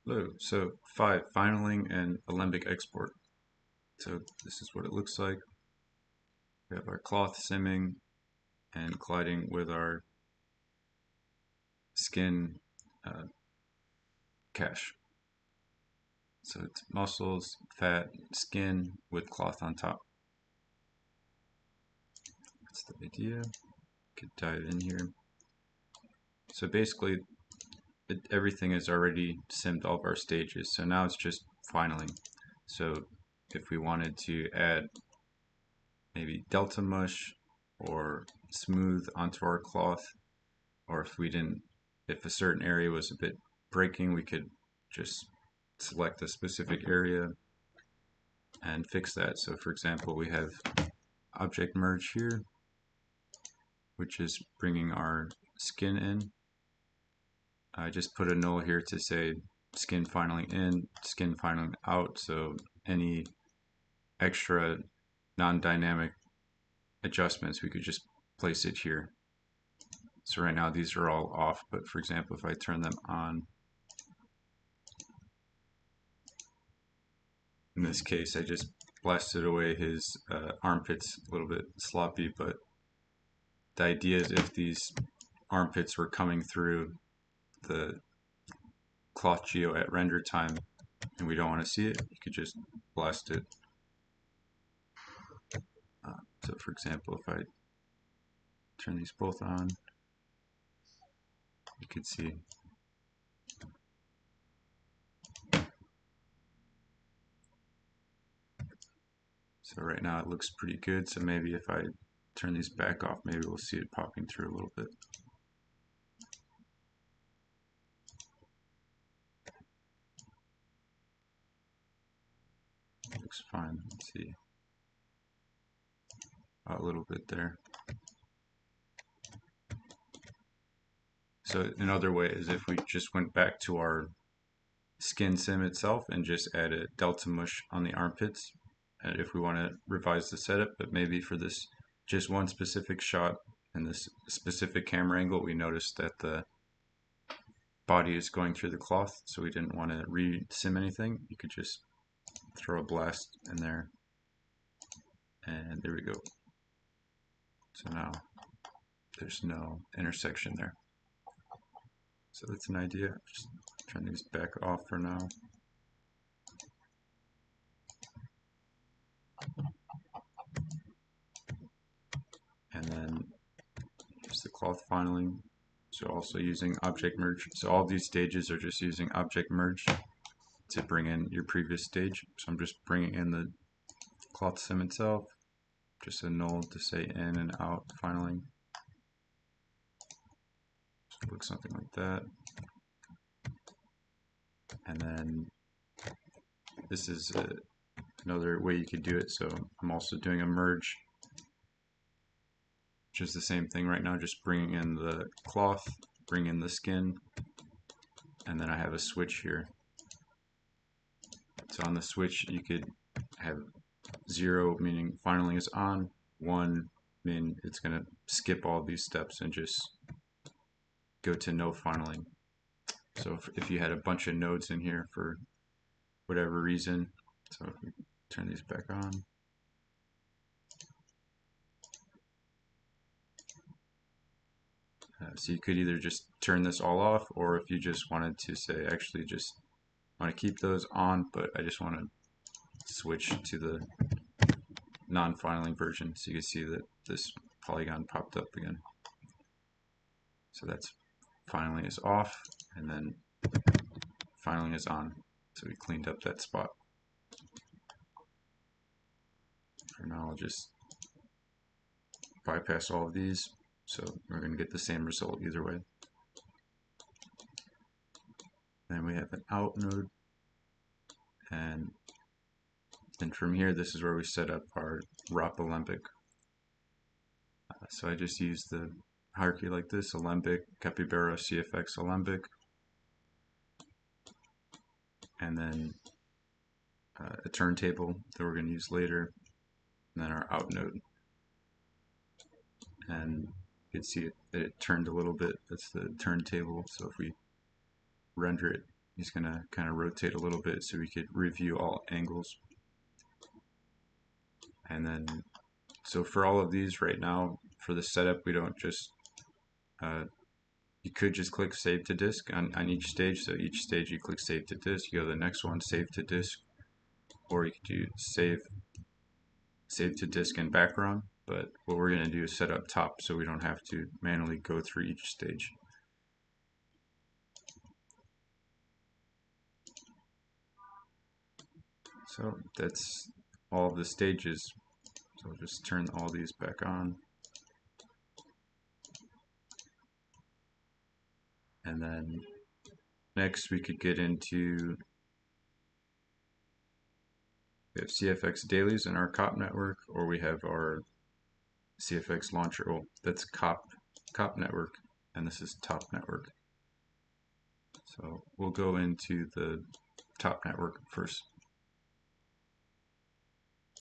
Hello. So 5, finaling and alembic export. So this is what it looks like. We have our cloth simming and colliding with our skin uh, cache. So it's muscles, fat, skin with cloth on top. That's the idea. Could dive in here. So basically, everything is already simmed all of our stages. So now it's just finaling. So if we wanted to add maybe delta mush or smooth onto our cloth, or if a certain area was a bit breaking, we could just select a specific area and fix that. So for example, we have object merge here, which is bringing our skin in. I just put a null here to say skin finaling in, skin finaling out, so any extra non-dynamic adjustments we could just place it here. So right now these are all off, but for example, if I turn them on, in this case, I just blasted away his armpits a little bit sloppy, but the idea is if these armpits were coming through the cloth geo at render time and we don't want to see it, you could just blast it. So for example, if I turn these both on, you could see. So right now it looks pretty good, so maybe if I turn these back off, maybe we'll see it popping through a little bit. Looks fine. Let's see. A little bit there. So another way is if we just went back to our skin sim itself and just added delta mush on the armpits, and if we want to revise the setup, but maybe for this just one specific shot and this specific camera angle, we noticed that the body is going through the cloth, so we didn't want to re-sim anything. You could just throw a blast in there, and there we go. So now there's no intersection there. So that's an idea. Just turn these back off for now. And then use the cloth finaling. So also using object merge. So all these stages are just using object merge to bring in your previous stage. So I'm just bringing in the cloth sim itself, just a null to say in and out finaling. So look something like that. And then this is another way you could do it. So I'm also doing a merge, which is the same thing right now, just bringing in the cloth, bring in the skin, and then I have a switch here. So on the switch, you could have 0 meaning finaling is on, 1 meaning it's going to skip all these steps and just go to no finaling. So if you had a bunch of nodes in here for whatever reason, so if we turn these back on, so you could either just turn this all off, or if you just wanted to say actually just want to keep those on, but I just want to switch to the non-finaling version, so you can see that this polygon popped up again. So that's finaling is off, and then finaling is on. So we cleaned up that spot. For now, I'll just bypass all of these, so we're going to get the same result either way. Then we have an out node, and then from here, this is where we set up our ROP alembic. So I just use the hierarchy like this: alembic, capybara, CFX, alembic, and then a turntable that we're going to use later, and then our out node. And you can see that it turned a little bit. That's the turntable. So if we render it He's going to kind of rotate a little bit so we could review all angles. And then, so for all of these right now, for the setup, we don't just, you could just click save to disk on each stage. So each stage you click save to disk, you go to the next one, save to disk, or you could do save to disk and background. But what we're going to do is set up top so we don't have to manually go through each stage. So that's all of the stages. So we'll just turn all these back on. And then next we could get into, we have CFX dailies in our COP network, or we have our CFX launcher. Oh, that's COP network, and this is top network. So we'll go into the top network first.